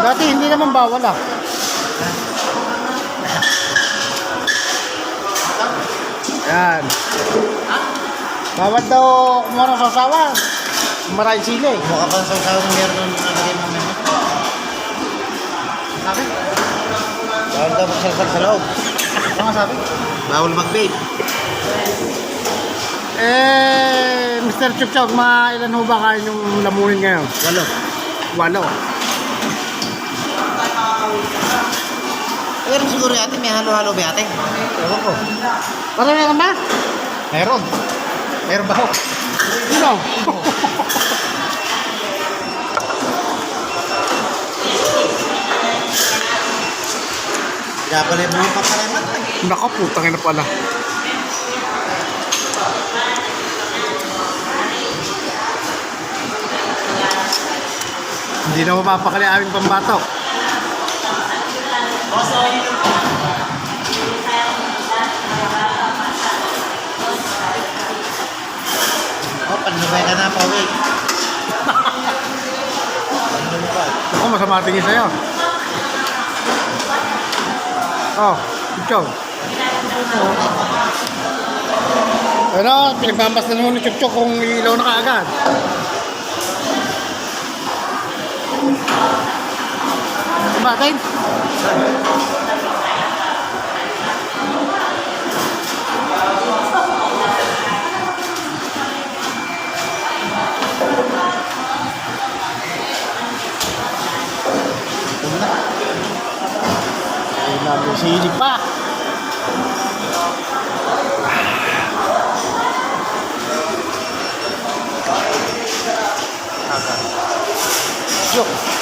Dati hindi naman bawal ah. Yan. Bawal daw kumuha ng sasawan. Maraming sili. Mukha pa sa usawa ng meron ng nalagay mo meron. Sabi? Bawal daw magsalsal sa loob. Ano nga sabi? Bawal mag-vape. Mr. Chup Chup, ilan ho ba kayo yung lamunin ngayon? 8. 8. Pero siguro yate may halo-halo ba yate? Ewan ko. Para meron ba? Meron. Meron ba ho? Sino? Kaya pala yung mga papalaman. Naka, putang ina pala. Hindi na mapapakali aming pambatok. Panlumay ka na pa, wait. Panlumay. Ako, masama tingin sa'yo. Oh, Chup. Ano, pinagmamas na naman ni Chup Chup kung ilaw na kaagad. Bakit? Sili pa. Joke.